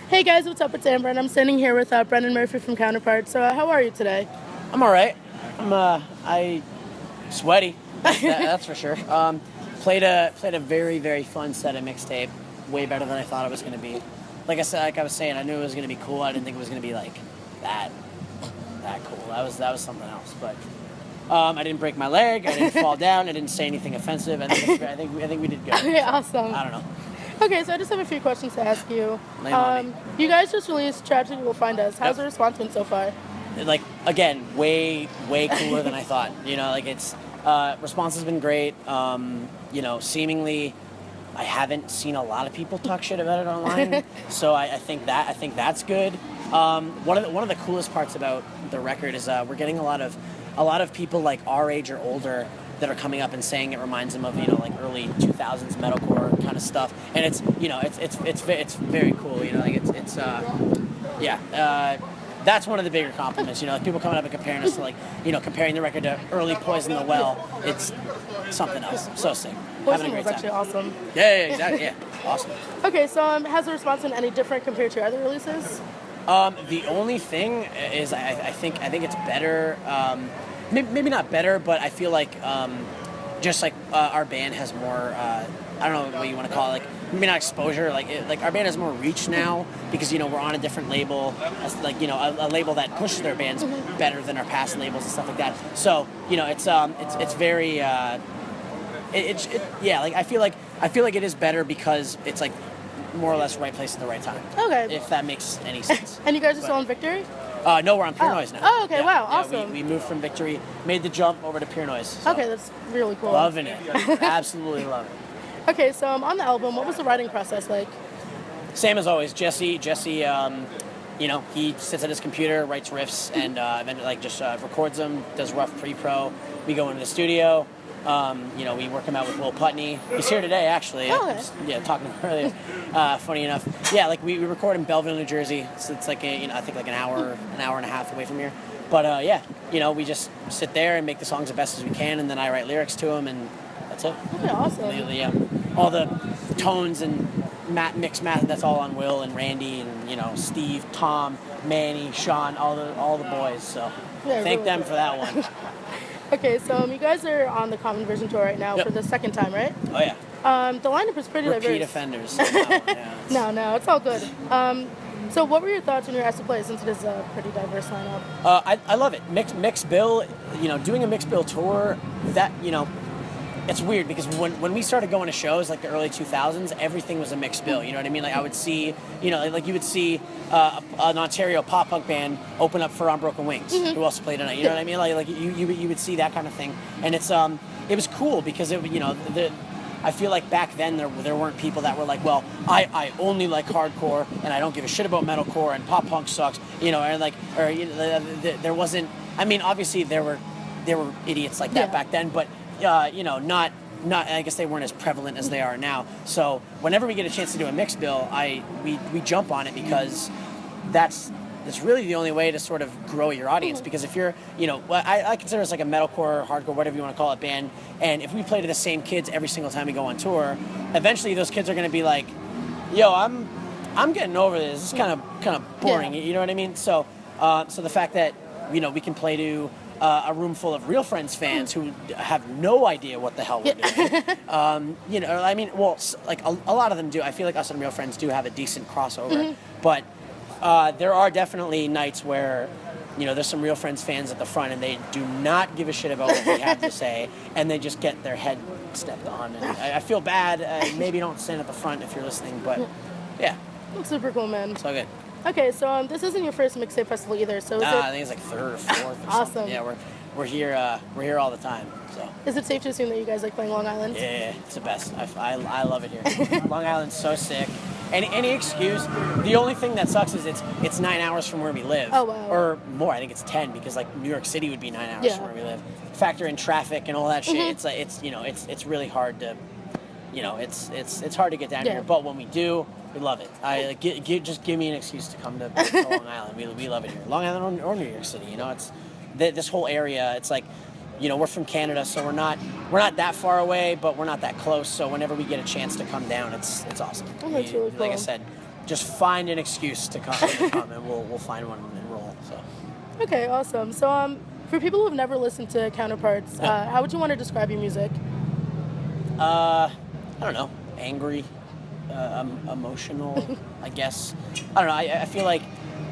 Hey guys, what's up? It's Amber, and I'm standing here with Brendan Murphy from Counterparts. So, how are you today? I'm all right. I sweaty. That's for sure. Played a very, very fun set of Mixtape. Way better than I thought it was going to be. Like I was saying, I knew it was going to be cool. I didn't think it was going to be like that cool. That was something else. But I didn't break my leg. I didn't fall down. I didn't say anything offensive. I think we did good. Okay, so, awesome. I don't know. Okay, so I just have a few questions to ask you. Lay 'em on me. You guys just released Tragedy Will Find Us. How's the response been so far? Like, again, way cooler than I thought. It's response has been great. Seemingly I haven't seen a lot of people talk shit about it online. So I think that's good. One of the coolest parts about the record is we're getting a lot of people like our age or older that are coming up and saying it reminds them of like early 2000s metalcore kind of stuff, and it's very cool. That's one of the bigger compliments. Like people coming up and comparing us to comparing the record to early Poison the Well. It's something else. So sick. Poison was actually awesome. Yeah, exactly. Yeah, awesome. Okay, so has the response been any different compared to your other releases? The only thing is I think it's better. Maybe not better, but I feel like our band has more. I don't know what you want to call it. Maybe not exposure. Our band has more reach now because we're on a different label. A label that pushes their bands better than our past labels and stuff like that. So it's very. I feel like it is better because it's like more or less right place at the right time. Okay. If that makes any sense. And you guys are still in Victory? No, we're on Pure Noise now. Oh, okay, yeah, wow, yeah, awesome. We moved from Victory, made the jump over to Pure Noise. So. Okay, that's really cool. Loving it. Absolutely love it. Okay, so on the album, what was the writing process like? Same as always. Jesse, he sits at his computer, writes riffs, and then just records them, does rough pre-pro. We go into the studio. We work him out with Will Putney. He's here today, actually. Oh, okay. Talking to him earlier. Funny enough. Yeah, we record in Belleville, New Jersey. So it's I think an hour and a half away from here. But we just sit there and make the songs the best as we can, and then I write lyrics to them, and that's it. Okay, awesome. All the tones and mix math. That's all on Will and Randy and Steve, Tom, Manny, Sean, all the boys. So thank them for that one. Okay, so you guys are on the Common Version tour right now for the second time, right? Oh yeah. The lineup is pretty diverse. Repeat offenders. No, it's all good. So what were your thoughts when you were asked to play, since it is a pretty diverse lineup? I love it. Mixed bill. Doing a mixed bill tour. That it's weird because when we started going to shows like the early 2000s, everything was a mixed bill. You know what I mean? Like I would see, you would see an Ontario pop punk band open up for On Broken Wings, who also played tonight. You know what I mean? Like you would see that kind of thing, and it was cool because I feel like back then there weren't people that were like, well, I only like hardcore and I don't give a shit about metalcore and pop punk sucks, there wasn't. I mean, obviously there were idiots like that back then, but. Not. I guess they weren't as prevalent as they are now. So whenever we get a chance to do a mixed bill, we jump on it because that's really the only way to sort of grow your audience. Because if you're, I consider us like a metalcore, hardcore, whatever you want to call it, band. And if we play to the same kids every single time we go on tour, eventually those kids are going to be like, "Yo, I'm getting over this. It's kind of boring." Yeah. You know what I mean? So the fact that we can play to a room full of Real Friends fans who have no idea what the hell we're doing. A lot of them do. I feel like us and Real Friends do have a decent crossover, but there are definitely nights where there's some Real Friends fans at the front and they do not give a shit about what we have to say, and they just get their head stepped on. And I feel bad. Maybe don't stand at the front if you're listening, but yeah. That's super cool, man. It's all good. Okay, so this isn't your first Mixtape festival either, so I think it's like third or fourth or awesome. Something. Yeah, we're here all the time. So is it safe to assume that you guys like playing Long Island? Yeah, it's the best. I love it here. Long Island's so sick. Any excuse. The only thing that sucks is it's 9 hours from where we live. Oh wow. Or more. I think it's 10 because like New York City would be 9 hours from where we live. Factor in traffic and all that shit. It's like it's really hard to. It's hard to get down here, but when we do, we love it. Just give me an excuse to come to Long Island. We love it here. Long Island or New York City. It's this whole area. It's like, we're from Canada, so we're not that far away, but we're not that close. So whenever we get a chance to come down, it's awesome. Oh, that's really cool. Like I said, just find an excuse to come, and we'll find one and roll. So. Okay, awesome. So for people who have never listened to Counterparts, how would you want to describe your music? I don't know, angry, emotional, I guess. I don't know. I feel like,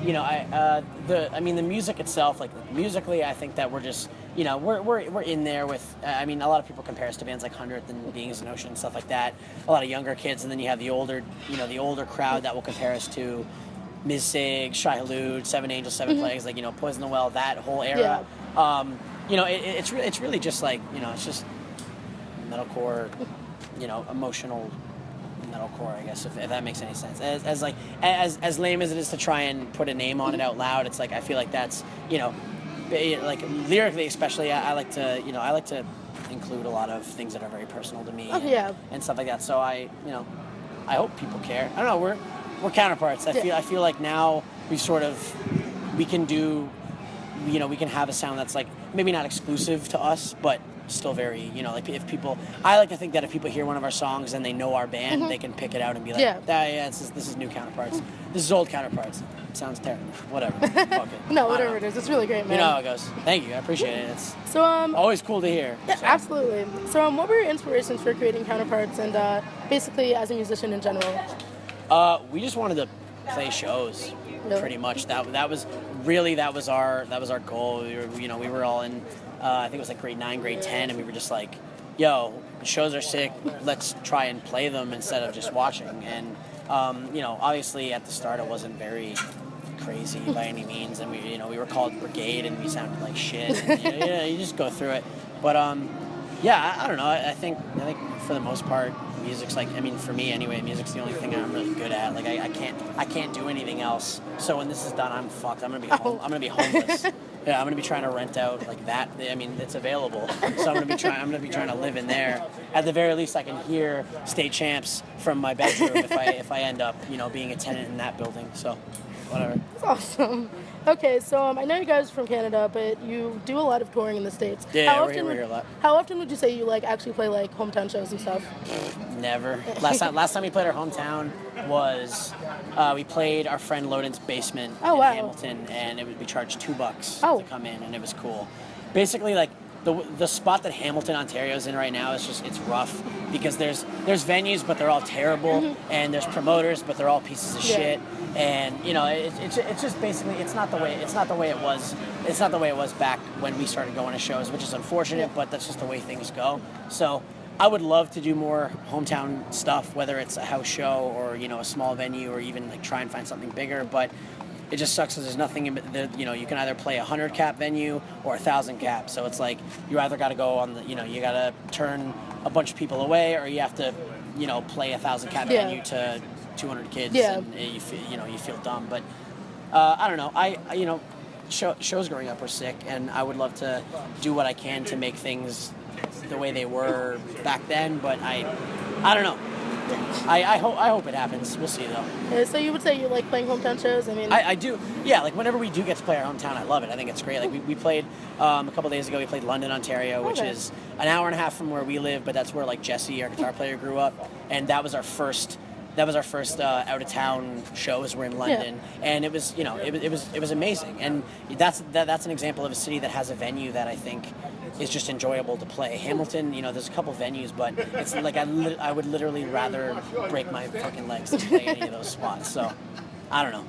you know, the music itself, like musically, I think that we're just, you know, we're in there with. I mean, a lot of people compare us to bands like 100th and Beings in Ocean and stuff like that. A lot of younger kids, and then you have the older crowd that will compare us to Ms. Sig, Shai Hulud, Seven Angels, Seven Plagues, like, you know, Poison the Well, that whole era. Yeah. You know, it's really just like, you know, it's just metalcore, you know, emotional metalcore, I guess, if that makes any sense. As lame as it is to try and put a name on it out loud, it's like, I feel like that's, you know, like lyrically especially, I like to include a lot of things that are very personal to me and stuff like that. So I hope people care. I don't know, we're counterparts. I feel like now we can do, you know, we can have a sound that's like maybe not exclusive to us, but still very, you know, like I like to think that if people hear one of our songs and they know our band, they can pick it out and be like, this is new Counterparts. This is old Counterparts. It sounds terrible. Whatever. Fuck it. No, whatever it is. It's really great, man. You know how it goes. Thank you. I appreciate it. It's so always cool to hear. Yeah, so. Absolutely. So what were your inspirations for creating Counterparts and basically as a musician in general? We just wanted to play shows. Really? Pretty much. That was our goal. We were all in I think it was like grade 9, grade 10, and we were just like, yo, shows are sick, let's try and play them instead of just watching. And you know, obviously at the start it wasn't very crazy by any means, and we were called Brigade and we sounded like shit. And, you just go through it. But I don't know. I think for the most part, music's like, I mean, for me anyway, music's the only thing I'm really good at. Like I can't do anything else. So when this is done, I'm fucked. I'm gonna be homeless. Yeah, I'm gonna be trying to rent out like that. I mean, it's available. So I'm gonna be trying to live in there. At the very least, I can hear state champs from my bedroom if I end up, you know, being a tenant in that building. So, whatever. That's awesome. Okay, so I know you guys are from Canada, but you do a lot of touring in the States. Yeah, we're here a lot. How often would you say you like actually play like hometown shows and stuff? Never. Last time we played our hometown was we played our friend Loden's basement in Hamilton, and we charged $2 to come in, and it was cool. Basically, like the spot that Hamilton, Ontario is in right now is it's rough because there's venues, but they're all terrible, and there's promoters, but they're all pieces of shit. And you know, it's just basically it's not the way it was back when we started going to shows, which is unfortunate, but that's just the way things go. So I would love to do more hometown stuff, whether it's a house show or, you know, a small venue, or even like try and find something bigger. But it just sucks because there's nothing in the, you know, you can either play 100 cap venue or 1,000 cap. So it's like you either got to go on the, you know, you got to turn a bunch of people away, or you have to, you know, play 1,000 cap venue to 200 kids, and you feel dumb. But I don't know. Shows growing up were sick, and I would love to do what I can to make things the way they were back then. But I don't know. I hope it happens. We'll see though. So you would say you like playing hometown shows? I mean, I do. Yeah, like whenever we do get to play our hometown, I love it. I think it's great. Like we played a couple days ago. We played London, Ontario, which is an hour and a half from where we live, but that's where like Jesse, our guitar player, grew up, and that was our first out of town shows were in London, and it was, you know, it was amazing. And that's an example of a city that has a venue that I think is just enjoyable to play. Hamilton, you know, there's a couple venues, but it's like I would literally rather break my fucking legs than play any of those spots. So I don't know.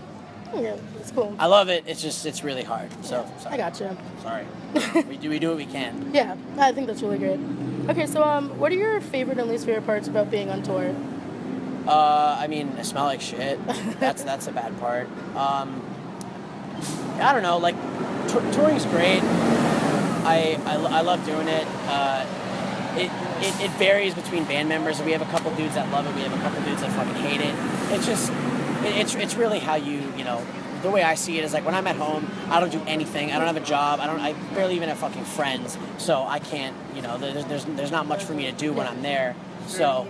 Yeah, it's cool. I love it. It's really hard. So sorry. I gotcha. Sorry. we do what we can. Yeah, I think that's really great. Okay, so what are your favorite and least favorite parts about being on tour? I mean, I smell like shit. That's a bad part. I don't know. Like, touring's great. I love doing it. It varies between band members. We have a couple dudes that love it. We have a couple dudes that fucking hate it. It's just, it's really how you know. The way I see it is like when I'm at home, I don't do anything. I don't have a job. I barely even have fucking friends. So I can't, you know, there's not much for me to do when I'm there. So,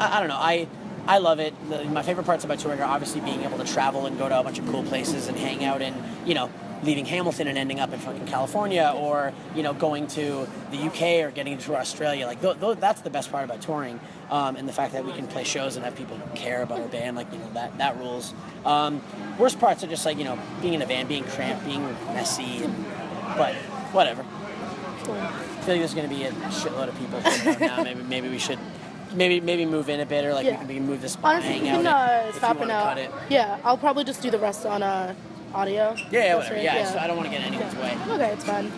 I don't know. I love it. My favorite parts about touring are obviously being able to travel and go to a bunch of cool places and hang out and, you know, leaving Hamilton and ending up in fucking California, or going to the UK or getting to tour Australia. Like that's the best part about touring, and the fact that we can play shows and have people care about our band. Like that rules. Worst parts are just like being in a van, being cramped, being messy, but whatever. Cool. I feel like there's going to be a shitload of people now. Maybe we should. Maybe move in a bit, or like we can move this spot. Honestly, hang we out can if stop you it wanna out. cut it. Yeah, I'll probably just do the rest on audio. Yeah, That's whatever. right, Yeah, so I don't want to get in anyone's way. Okay, it's fine.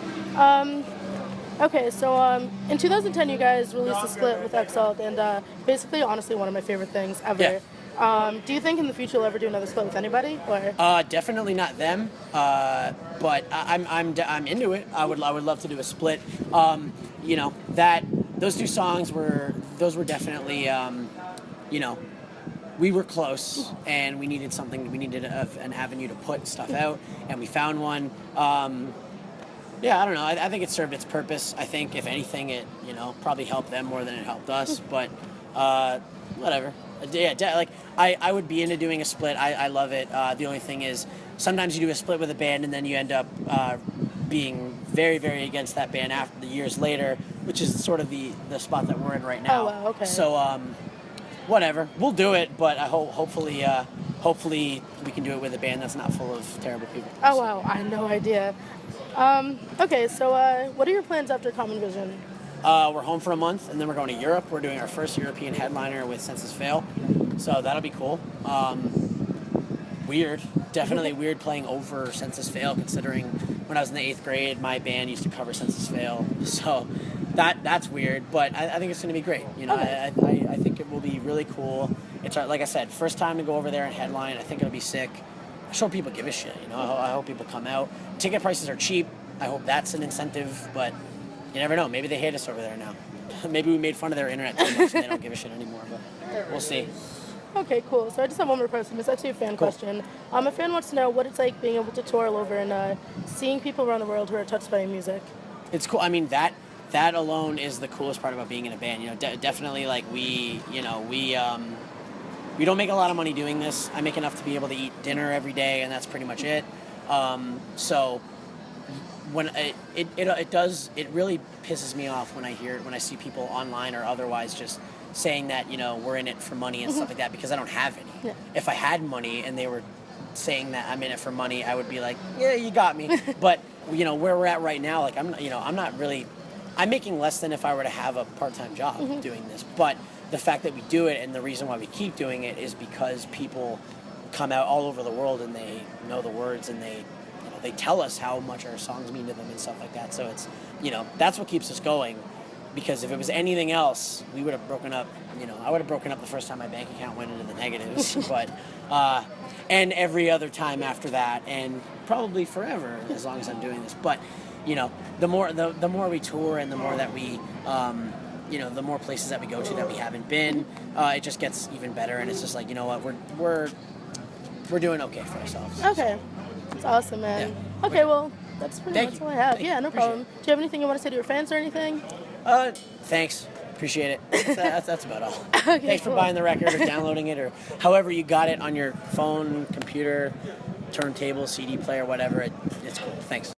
Okay, so in 2010 you guys released a split with Exalt, and basically, honestly, one of my favorite things ever. Yeah. Do you think in the future you'll ever do another split with anybody, or? Definitely not them, but I'm into it. I would love to do a split. Those two songs were definitely we were close, and we needed something. We needed an avenue to put stuff out, and we found one. I don't know. I think it served its purpose. I think if anything, it probably helped them more than it helped us. But whatever. Yeah, I would be into doing a split. I love it. The only thing is sometimes you do a split with a band and then you end up being very, very against that band after the years later, which is sort of the spot that we're in right now. Oh, wow, okay. So whatever, we'll do it, but I hopefully we can do it with a band that's not full of terrible people. Oh wow, I had no idea. Okay, so what are your plans after Common Vision? We're home for a month, and then we're going to Europe. We're doing our first European headliner with Senses Fail, so that'll be cool. Weird, definitely weird playing over Senses Fail, considering when I was in the 8th grade, my band used to cover Senses Fail, so that's weird, but I think it's going to be great. Okay. I think it will be really cool. It's like I said, first time to go over there and headline. I think it'll be sick. I'm sure people give a shit. I hope people come out. Ticket prices are cheap. I hope that's an incentive, but you never know. Maybe they hate us over there now. Maybe we made fun of their internet too much and they don't give a shit anymore, but we'll see. Okay, cool. So I just have one more question. It's actually a fan question. A fan wants to know what it's like being able to tour all over and seeing people around the world who are touched by your music. It's cool. I mean, that alone is the coolest part about being in a band. Definitely, like we don't make a lot of money doing this. I make enough to be able to eat dinner every day, and that's pretty much it. So when it really pisses me off when I see people online or otherwise just saying that we're in it for money and stuff like that, because I don't have any. Yeah. If I had money and they were saying that I'm in it for money, I would be like, yeah, you got me. But where we're at right now, like I'm making less than if I were to have a part-time job doing this. But the fact that we do it, and the reason why we keep doing it, is because people come out all over the world and they know the words, and they tell us how much our songs mean to them and stuff like that. So it's that's what keeps us going. Because if it was anything else, we would have broken up. I would have broken up the first time my bank account went into the negatives. But and every other time after that, and probably forever as long as I'm doing this. But the more we tour, and the more that we the more places that we go to that we haven't been, it just gets even better. And it's just like, what, we're doing okay for ourselves. Okay, that's awesome, man. Yeah. Okay, well, that's pretty much all I have. Yeah, no problem. Do you have anything you want to say to your fans or anything? Thanks. Appreciate it. That's about all. Okay, thanks for buying the record or downloading it or however you got it on your phone, computer, turntable, CD player, whatever. It's cool. Thanks.